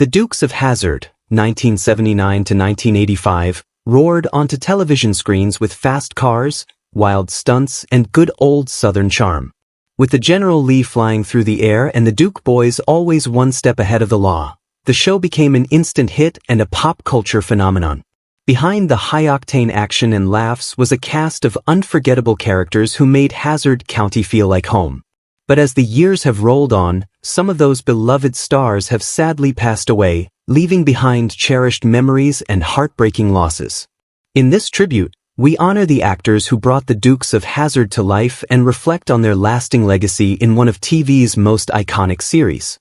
The Dukes of Hazzard, 1979 to 1985, roared onto television screens with fast cars, wild stunts, and good old Southern charm. With the General Lee flying through the air and the Duke boys always one step ahead of the law, the show became an instant hit and a pop culture phenomenon. Behind the high-octane action and laughs was a cast of unforgettable characters who made Hazzard County feel like home. But as the years have rolled on, some of those beloved stars have sadly passed away, leaving behind cherished memories and heartbreaking losses. In this tribute, we honor the actors who brought the Dukes of Hazzard to life and reflect on their lasting legacy in one of TV's most iconic series.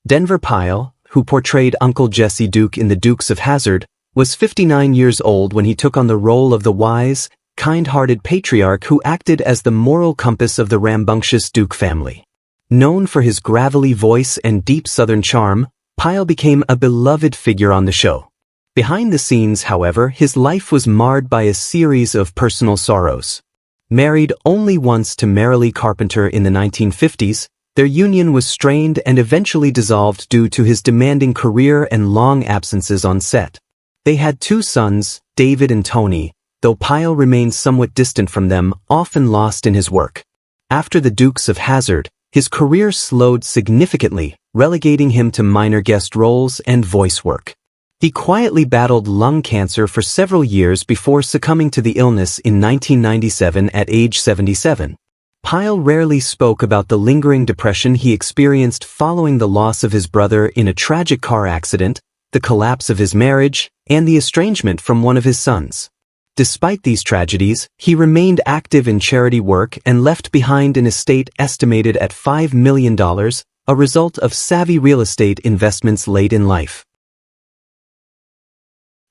Denver Pyle, who portrayed Uncle Jesse Duke in The Dukes of Hazzard, was 59 years old when he took on the role of the wise, kind-hearted patriarch who acted as the moral compass of the rambunctious Duke family. Known for his gravelly voice and deep Southern charm, Pyle became a beloved figure on the show. Behind the scenes, however, his life was marred by a series of personal sorrows. Married only once to Marilee Carpenter in the 1950s, their union was strained and eventually dissolved due to his demanding career and long absences on set. They had 2 sons, David and Tony, though Pyle remained somewhat distant from them, often lost in his work. After The Dukes of Hazzard, his career slowed significantly, relegating him to minor guest roles and voice work. He quietly battled lung cancer for several years before succumbing to the illness in 1997 at age 77. Pyle rarely spoke about the lingering depression he experienced following the loss of his brother in a tragic car accident, the collapse of his marriage, and the estrangement from one of his sons. Despite these tragedies, he remained active in charity work and left behind an estate estimated at $5 million, a result of savvy real estate investments late in life.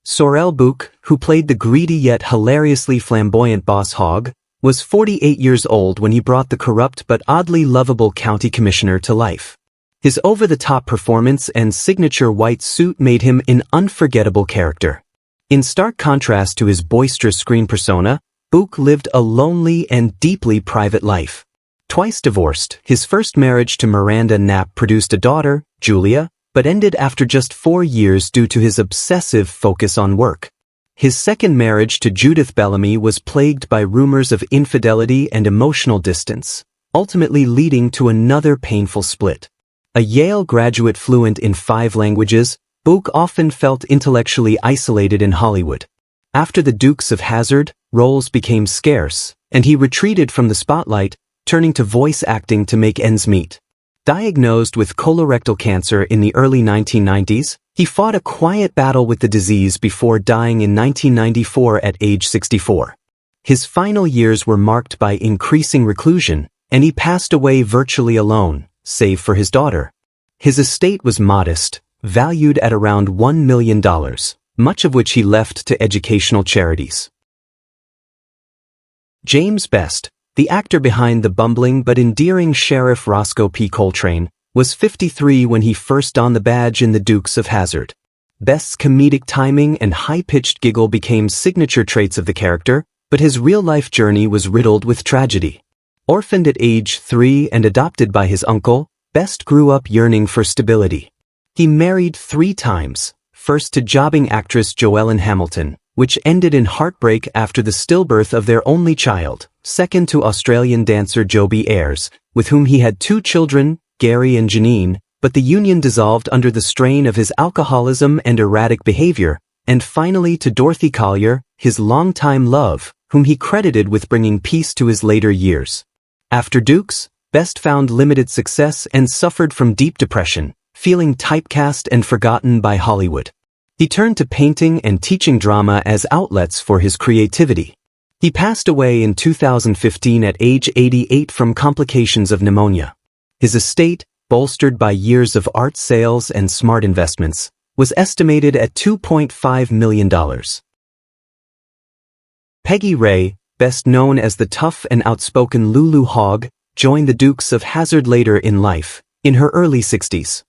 Sorrel Bouc, who played the greedy yet hilariously flamboyant Boss Hogg, was 48 years old when he brought the corrupt but oddly lovable county commissioner to life. His over-the-top performance and signature white suit made him an unforgettable character. In stark contrast to his boisterous screen persona, Bouc lived a lonely and deeply private life. Twice divorced, his first marriage to Miranda Knapp produced a daughter, Julia, but ended after just 4 years due to his obsessive focus on work. His second marriage to Judith Bellamy was plagued by rumors of infidelity and emotional distance, ultimately leading to another painful split. A Yale graduate fluent in 5 languages, Bouc often felt intellectually isolated in Hollywood. After The Dukes of Hazzard, roles became scarce, and he retreated from the spotlight, turning to voice acting to make ends meet. Diagnosed with colorectal cancer in the early 1990s, he fought a quiet battle with the disease before dying in 1994 at age 64. His final years were marked by increasing reclusion, and he passed away virtually alone, save for his daughter. His estate was modest, valued at around $1 million, much of which he left to educational charities. James Best, the actor behind the bumbling but endearing Sheriff Roscoe P. Coltrane, was 53 when he first donned the badge in The Dukes of Hazzard. Best's comedic timing and high-pitched giggle became signature traits of the character, but his real-life journey was riddled with tragedy. Orphaned at age 3 and adopted by his uncle, Best grew up yearning for stability. He married 3 times, first to jobbing actress Joellen Hamilton, which ended in heartbreak after the stillbirth of their only child, second to Australian dancer Joby Ayres, with whom he had 2 children, Gary and Janine, but the union dissolved under the strain of his alcoholism and erratic behavior, and finally to Dorothy Collier, his longtime love, whom he credited with bringing peace to his later years. After Dukes, Best found limited success and suffered from deep depression, feeling typecast and forgotten by Hollywood. He turned to painting and teaching drama as outlets for his creativity. He passed away in 2015 at age 88 from complications of pneumonia. His estate, bolstered by years of art sales and smart investments, was estimated at $2.5 million. Peggy Ray, best known as the tough and outspoken Lulu Hogg, joined the Dukes of Hazzard later in life, in her early 60s.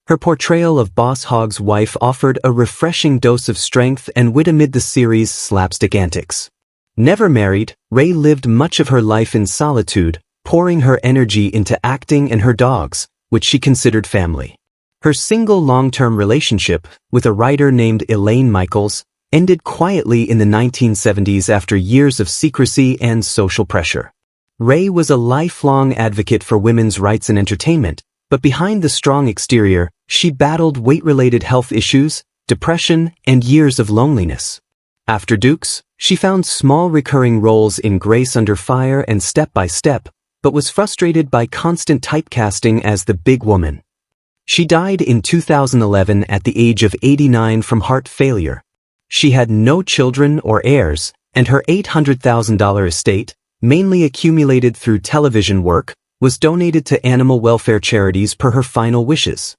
Her portrayal of Boss Hogg's wife offered a refreshing dose of strength and wit amid the series' slapstick antics. Never married, Ray lived much of her life in solitude, pouring her energy into acting and her dogs, which she considered family. Her single long-term relationship, with a writer named Elaine Michaels, ended quietly in the 1970s after years of secrecy and social pressure. Ray was a lifelong advocate for women's rights in entertainment, but behind the strong exterior, she battled weight-related health issues, depression, and years of loneliness. After Dukes, she found small recurring roles in Grace Under Fire and Step by Step, but was frustrated by constant typecasting as the big woman. She died in 2011 at the age of 89 from heart failure. She had no children or heirs, and her $800,000 estate, mainly accumulated through television work, was donated to animal welfare charities per her final wishes.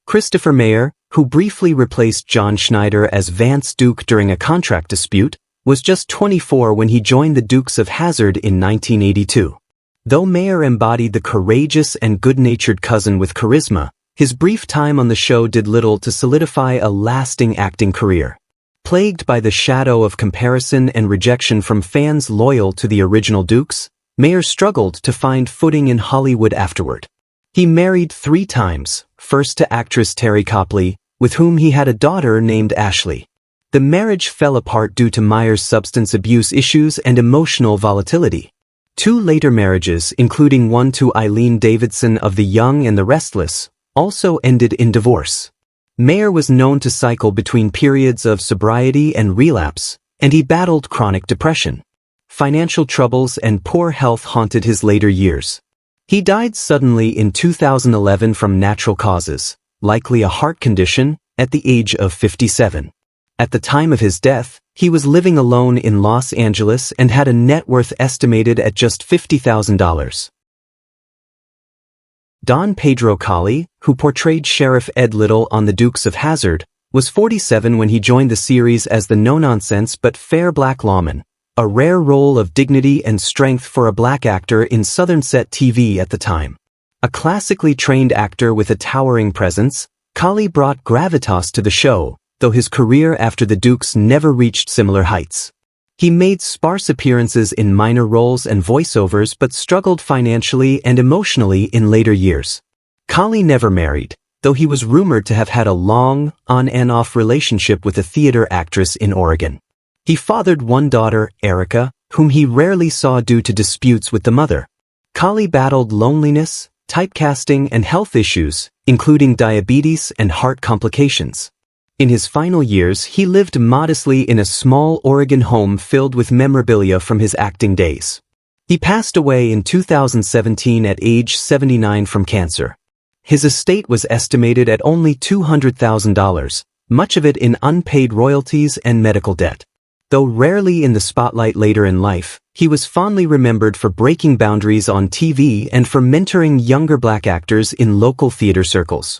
Christopher Mayer, who briefly replaced John Schneider as Vance Duke during a contract dispute, was just 24 when he joined the Dukes of Hazzard in 1982. Though Mayer embodied the courageous and good-natured cousin with charisma, his brief time on the show did little to solidify a lasting acting career. Plagued by the shadow of comparison and rejection from fans loyal to the original Dukes, Mayer struggled to find footing in Hollywood afterward. He married 3 times, first to actress Terry Copley, with whom he had a daughter named Ashley. The marriage fell apart due to Meyer's substance abuse issues and emotional volatility. 2 later marriages, including one to Eileen Davidson of The Young and the Restless, also ended in divorce. Mayer was known to cycle between periods of sobriety and relapse, and he battled chronic depression. Financial troubles and poor health haunted his later years. He died suddenly in 2011 from natural causes, likely a heart condition, at the age of 57. At the time of his death, he was living alone in Los Angeles and had a net worth estimated at just $50,000. Don Pedro Colley, who portrayed Sheriff Ed Little on the Dukes of Hazzard, was 47 when he joined the series as the no-nonsense but fair black lawman, a rare role of dignity and strength for a black actor in Southern set TV at the time. A classically trained actor with a towering presence, Colley brought gravitas to the show, though his career after the Dukes never reached similar heights. He made sparse appearances in minor roles and voiceovers but struggled financially and emotionally in later years. Colley never married, though he was rumored to have had a long, on-and-off relationship with a theater actress in Oregon. He fathered one daughter, Erica, whom he rarely saw due to disputes with the mother. Colley battled loneliness, typecasting, and health issues, including diabetes and heart complications. In his final years, he lived modestly in a small Oregon home filled with memorabilia from his acting days. He passed away in 2017 at age 79 from cancer. His estate was estimated at only $200,000, much of it in unpaid royalties and medical debt. Though rarely in the spotlight later in life, he was fondly remembered for breaking boundaries on TV and for mentoring younger black actors in local theater circles.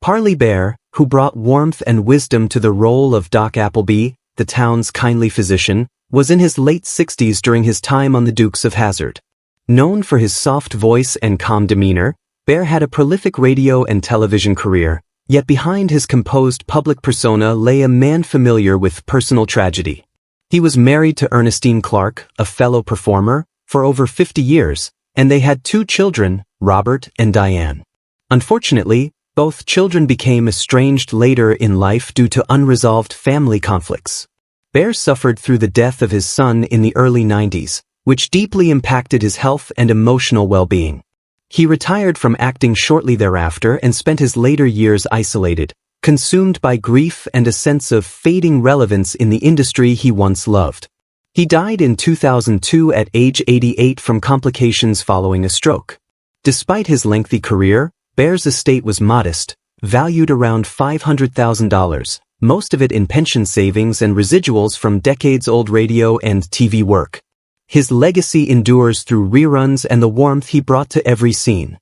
Parley Baer, who brought warmth and wisdom to the role of Doc Appleby, the town's kindly physician, was in his late 60s during his time on the Dukes of Hazzard. Known for his soft voice and calm demeanor, Baer had a prolific radio and television career, yet behind his composed public persona lay a man familiar with personal tragedy. He was married to Ernestine Clark, a fellow performer, for over 50 years, and they had 2 children, Robert and Diane. Unfortunately, both children became estranged later in life due to unresolved family conflicts. Baer suffered through the death of his son in the early 90s, which deeply impacted his health and emotional well-being. He retired from acting shortly thereafter and spent his later years isolated, consumed by grief and a sense of fading relevance in the industry he once loved. He died in 2002 at age 88 from complications following a stroke. Despite his lengthy career, Baer's estate was modest, valued around $500,000, most of it in pension savings and residuals from decades-old radio and TV work. His legacy endures through reruns and the warmth he brought to every scene.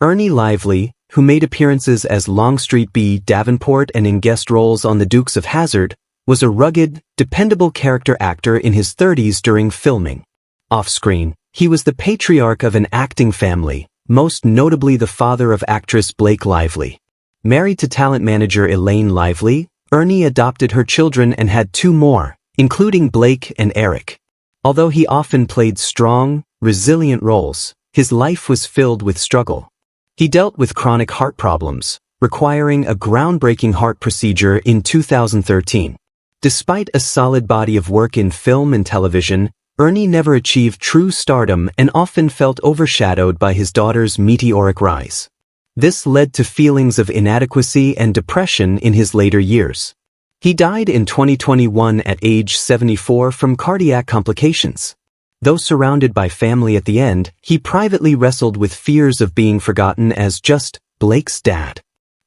Ernie Lively, who made appearances as Longstreet B. Davenport and in guest roles on the Dukes of Hazzard, was a rugged, dependable character actor in his 30s during filming. Off-screen, he was the patriarch of an acting family, most notably the father of actress Blake Lively. Married to talent manager Elaine Lively, Ernie adopted her children and had 2 more, including Blake and Eric. Although he often played strong, resilient roles, his life was filled with struggle. He dealt with chronic heart problems, requiring a groundbreaking heart procedure in 2013. Despite a solid body of work in film and television, Ernie never achieved true stardom and often felt overshadowed by his daughter's meteoric rise. This led to feelings of inadequacy and depression in his later years. He died in 2021 at age 74 from cardiac complications. Though surrounded by family at the end, he privately wrestled with fears of being forgotten as just Blake's dad.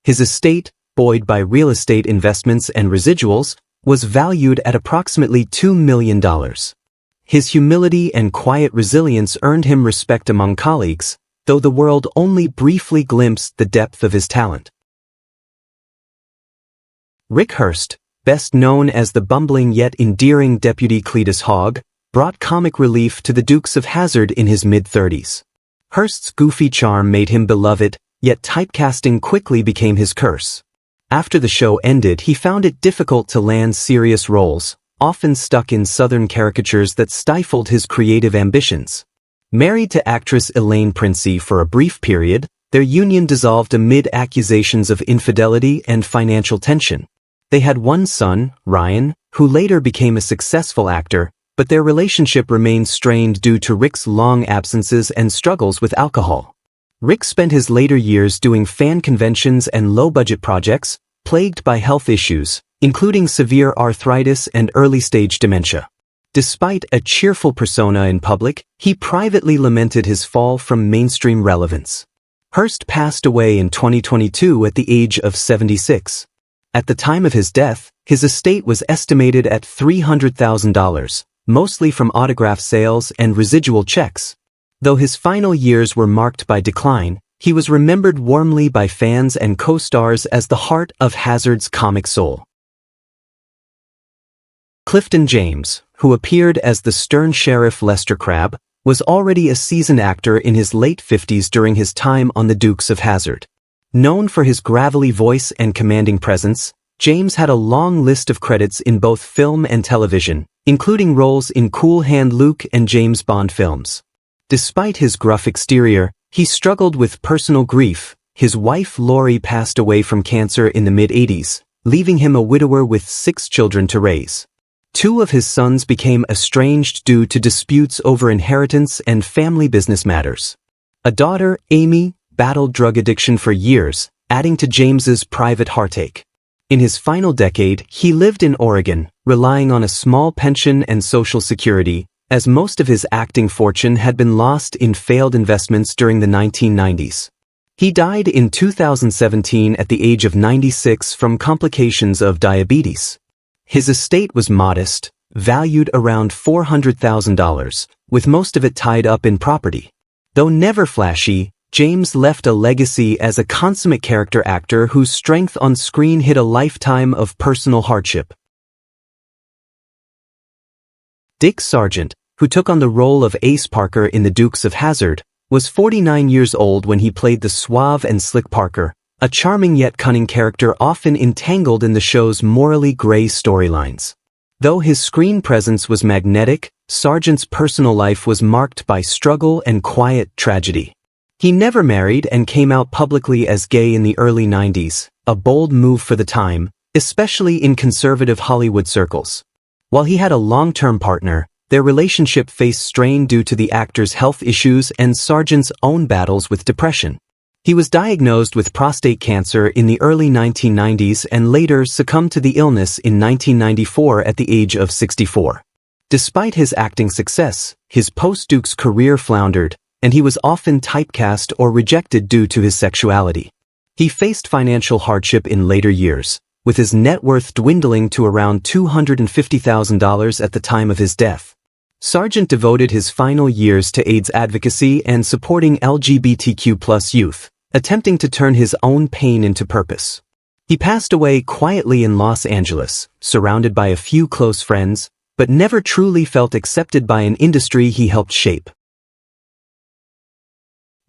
His estate, buoyed by real estate investments and residuals, was valued at approximately $2 million. His humility and quiet resilience earned him respect among colleagues, though the world only briefly glimpsed the depth of his talent. Rick Hurst, best known as the bumbling yet endearing Deputy Cletus Hogg, brought comic relief to the Dukes of Hazzard in his mid-30s. Hurst's goofy charm made him beloved, yet typecasting quickly became his curse. After the show ended, he found it difficult to land serious roles, often stuck in Southern caricatures that stifled his creative ambitions. Married to actress Elaine Princey for a brief period, their union dissolved amid accusations of infidelity and financial tension. They had one son, Ryan, who later became a successful actor, but their relationship remained strained due to Rick's long absences and struggles with alcohol. Rick spent his later years doing fan conventions and low-budget projects, plagued by health issues, including severe arthritis and early-stage dementia. Despite a cheerful persona in public, he privately lamented his fall from mainstream relevance. Hurst passed away in 2022 at the age of 76. At the time of his death, his estate was estimated at $300,000, mostly from autograph sales and residual checks. Though his final years were marked by decline, he was remembered warmly by fans and co-stars as the heart of Hazzard's comic soul. Clifton James, who appeared as the stern sheriff Lester Crabb, was already a seasoned actor in his late 50s during his time on the Dukes of Hazzard. Known for his gravelly voice and commanding presence, James had a long list of credits in both film and television, including roles in Cool Hand Luke and James Bond films. Despite his gruff exterior, he struggled with personal grief. His wife Laurie passed away from cancer in the mid-80s, leaving him a widower with 6 children to raise. 2 of his sons became estranged due to disputes over inheritance and family business matters. A daughter, Amy, battled drug addiction for years, adding to James's private heartache. In his final decade, he lived in Oregon, relying on a small pension and Social Security, as most of his acting fortune had been lost in failed investments during the 1990s. He died in 2017 at the age of 96 from complications of diabetes. His estate was modest, valued around $400,000, with most of it tied up in property. Though never flashy, James left a legacy as a consummate character actor whose strength on screen hid a lifetime of personal hardship. Dick Sargent, who took on the role of Ace Parker in The Dukes of Hazzard, was 49 years old when he played the suave and slick Parker, a charming yet cunning character often entangled in the show's morally gray storylines. Though his screen presence was magnetic, Sargent's personal life was marked by struggle and quiet tragedy. He never married and came out publicly as gay in the early 90s, a bold move for the time, especially in conservative Hollywood circles. While he had a long-term partner, their relationship faced strain due to the actor's health issues and Sargent's own battles with depression. He was diagnosed with prostate cancer in the early 1990s and later succumbed to the illness in 1994 at the age of 64. Despite his acting success, his post-Dukes career floundered, and he was often typecast or rejected due to his sexuality. He faced financial hardship in later years, with his net worth dwindling to around $250,000 at the time of his death. Sargent devoted his final years to AIDS advocacy and supporting LGBTQ+ youth, attempting to turn his own pain into purpose. He passed away quietly in Los Angeles, surrounded by a few close friends, but never truly felt accepted by an industry he helped shape.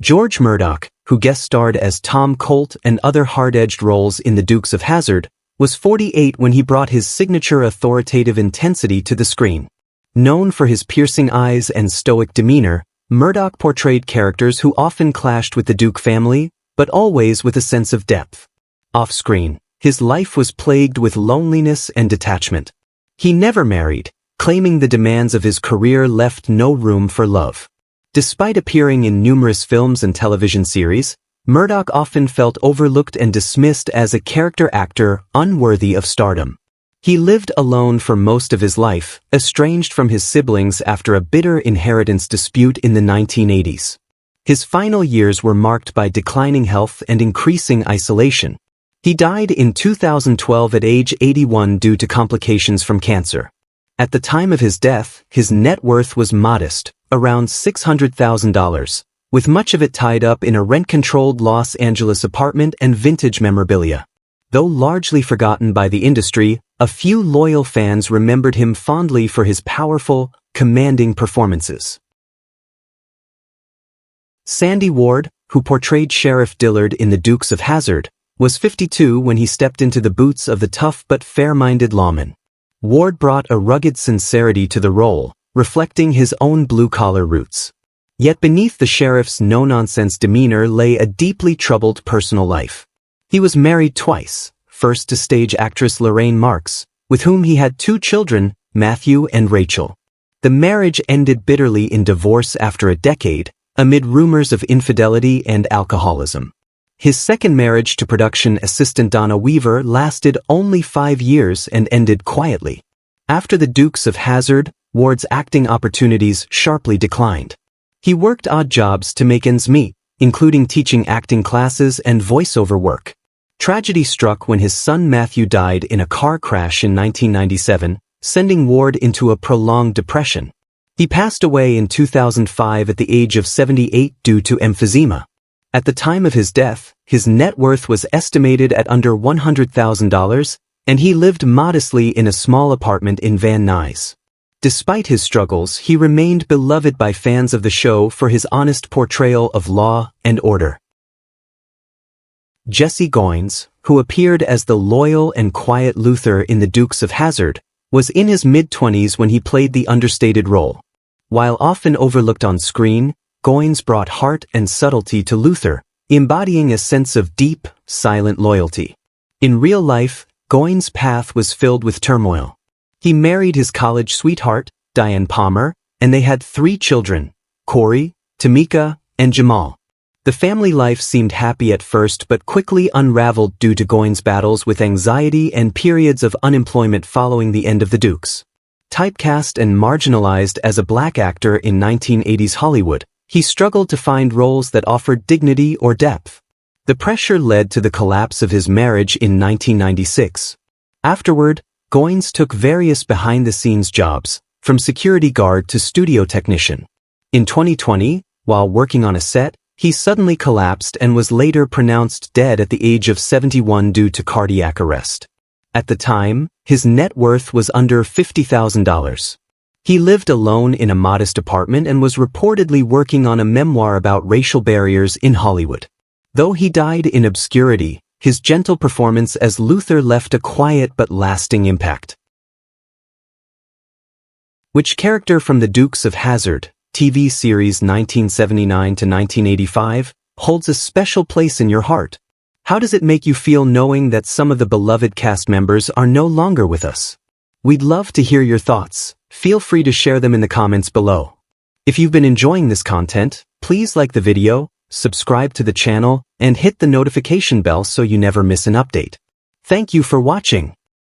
George Murdoch, who guest-starred as Tom Colt and other hard-edged roles in The Dukes of Hazzard, was 48 when he brought his signature authoritative intensity to the screen. Known for his piercing eyes and stoic demeanor, Murdoch portrayed characters who often clashed with the Duke family, but always with a sense of depth. Off-screen, his life was plagued with loneliness and detachment. He never married, claiming the demands of his career left no room for love. Despite appearing in numerous films and television series, Murdoch often felt overlooked and dismissed as a character actor unworthy of stardom. He lived alone for most of his life, estranged from his siblings after a bitter inheritance dispute in the 1980s. His final years were marked by declining health and increasing isolation. He died in 2012 at age 81 due to complications from cancer. At the time of his death, his net worth was modest, around $600,000, with much of it tied up in a rent-controlled Los Angeles apartment and vintage memorabilia. Though largely forgotten by the industry, a few loyal fans remembered him fondly for his powerful, commanding performances. Sandy Ward, who portrayed Sheriff Dillard in The Dukes of Hazzard, was 52 when he stepped into the boots of the tough but fair-minded lawman. Ward brought a rugged sincerity to the role, reflecting his own blue-collar roots. Yet beneath the sheriff's no-nonsense demeanor lay a deeply troubled personal life. He was married twice, first to stage actress Lorraine Marks, with whom he had 2 children, Matthew and Rachel. The marriage ended bitterly in divorce after a decade, amid rumors of infidelity and alcoholism. His second marriage to production assistant Donna Weaver lasted only 5 years and ended quietly. After The Dukes of Hazzard, Ward's acting opportunities sharply declined. He worked odd jobs to make ends meet, including teaching acting classes and voiceover work. Tragedy struck when his son Matthew died in a car crash in 1997, sending Ward into a prolonged depression. He passed away in 2005 at the age of 78 due to emphysema. At the time of his death, his net worth was estimated at under $100,000, and he lived modestly in a small apartment in Van Nuys. Despite his struggles, he remained beloved by fans of the show for his honest portrayal of law and order. Jesse Goins, who appeared as the loyal and quiet Luther in The Dukes of Hazzard, was in his mid-20s when he played the understated role. While often overlooked on screen, Goins brought heart and subtlety to Luther, embodying a sense of deep, silent loyalty. In real life, Goins' path was filled with turmoil. He married his college sweetheart, Diane Palmer, and they had 3 children, Corey, Tamika, and Jamal. The family life seemed happy at first but quickly unraveled due to Goins' battles with anxiety and periods of unemployment following the end of The Dukes. Typecast and marginalized as a black actor in 1980s Hollywood, he struggled to find roles that offered dignity or depth. The pressure led to the collapse of his marriage in 1996. Afterward, Goins took various behind-the-scenes jobs, from security guard to studio technician. In 2020, while working on a set, he suddenly collapsed and was later pronounced dead at the age of 71 due to cardiac arrest. At the time, his net worth was under $50,000. He lived alone in a modest apartment and was reportedly working on a memoir about racial barriers in Hollywood. Though he died in obscurity, his gentle performance as Luther left a quiet but lasting impact. Which character from The Dukes of Hazzard, TV series 1979 to 1985, holds a special place in your heart? How does it make you feel knowing that some of the beloved cast members are no longer with us? We'd love to hear your thoughts. Feel free to share them in the comments below. If you've been enjoying this content, please like the video, subscribe to the channel, and hit the notification bell so you never miss an update. Thank you for watching.